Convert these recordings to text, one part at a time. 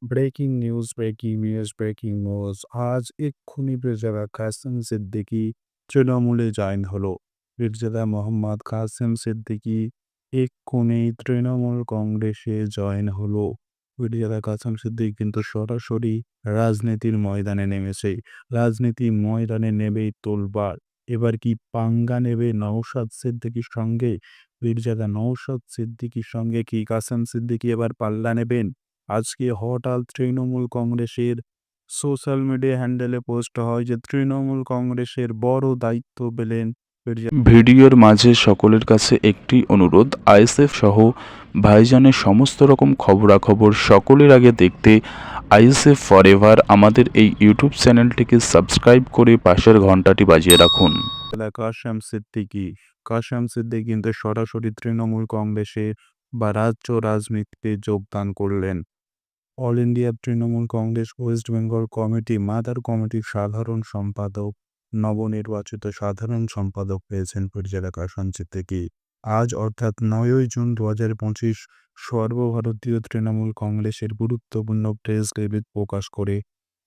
Breaking news. আজ এক্ষুনি মির্জা কাসেম সিদ্দিকী তৃণমূলে জয়েন হলো। মির্জা মোহাম্মদ কাসেম সিদ্দিকী এক্ষুনি তৃণমূল কংগ্রেসে জয়েন হলো। মির্জা কাসেম সিদ্দিকী কিন্তু সরাসরি রাজনীতির ময়দানে নেমেছে। রাজনীতির ময়দানে নেমেই তোলপাড়। এবার কি পাঙ্গা নেবে নওশাদ সিদ্দিকীর সঙ্গে? মির্জা নওশাদ সিদ্দিকীর সঙ্গে কি কাসেম সিদ্দিকী এবার পাল্লা নেবেন? আজকে হঠাৎ তৃণমূল কংগ্রেসের সোশ্যাল মিডিয়া হ্যান্ডেলে পোস্ট হয় যে তৃণমূল কংগ্রেসের বড় দায়িত্ব পেলেন ভিডিওর মাঝে সকলের কাছে একটি অনুরোধ, আইএসএফ সহ ভাইজানের সমস্ত রকম খবরাখবর সকলের আগে দেখতে আইএসএফ ফরএভার আমাদের এই ইউটিউব চ্যানেলটিকে সাবস্ক্রাইব করে পাশের ঘন্টাটি বাজিয়ে রাখুন। কাসেম সিদ্দিকী। কাসেম সিদ্দিকী কিন্তু সরাসরি তৃণমূল কংগ্রেসে বা রাজ্য রাজনীতিতে যোগদান করলেন। All India Trinamool Congress West Bengal committee mother কমিটির সাধারণ সম্পাদক, নবনির্বাচিত সাধারণ সম্পাদক হয়েছেন মির্জা কাসেম সিদ্দিকী। আজ অর্থাৎ ৯ই জুন ২০২৫ সর্বভারতীয় তৃণমূল কংগ্রেসের গুরুত্বপূর্ণ প্রেস রিলিজ প্রকাশ করে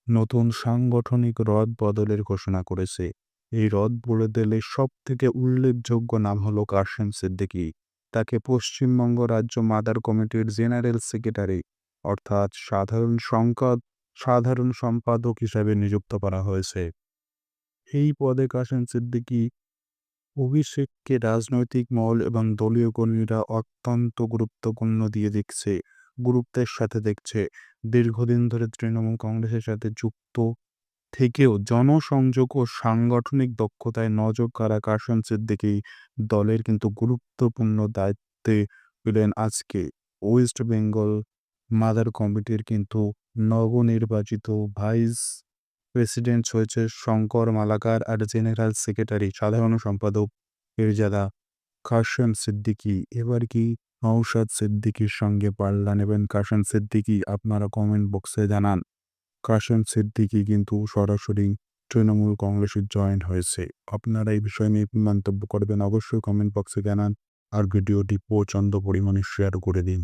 নতুন সাংগঠনিক রদ বদলের ঘোষণা করেছে। এই রদ বদলের সবথেকে উল্লেখযোগ্য নাম হলো কাসেম সিদ্দিকী। তাকে পশ্চিমবঙ্গ রাজ্য মাদার কমিটির জেনারেল সেক্রেটারি অর্থাৎ সাধারণ সম্পাদক হিসাবে নিযুক্ত করা হয়েছে। এই পদে কাসেম সিদ্দিকী অভিষেককে রাজনৈতিক মহল এবং দলীয় কর্মীরা অত্যন্ত গুরুত্বের সাথে দেখছে। দীর্ঘদিন ধরে তৃণমূল কংগ্রেসের সাথে যুক্ত থেকেও জনসংযোগ ও সাংগঠনিক দক্ষতায় নজর কাড়া কাসেম সিদ্দিকী দলের কিন্তু গুরুত্বপূর্ণ দায়িত্বে পেলেন আজকে। ওয়েস্ট বেঙ্গল মাদার কমিটির কিন্তু নবনির্বাচিত ভাইস প্রেসিডেন্ট হয়েছে শঙ্কর মালাকার, আর জেনারেল সেক্রেটারি সাধারণ সম্পাদক মির্জা কাসেম সিদ্দিকী। এবার কি নওশাদ সিদ্দিকীর সঙ্গে পাল্লা নেবেন কাসেম সিদ্দিকী? আপনারা কমেন্ট বক্সে জানান। কাসেম সিদ্দিকী কিন্তু সরাসরি তৃণমূল কংগ্রেসে জয়েন হয়েছে। আপনারা এই বিষয় নিয়ে মন্তব্য করবেন অবশ্যই কমেন্ট বক্সে জানান, আর ভিডিওটি প্রচণ্ড পরিমাণে শেয়ার করে দিন।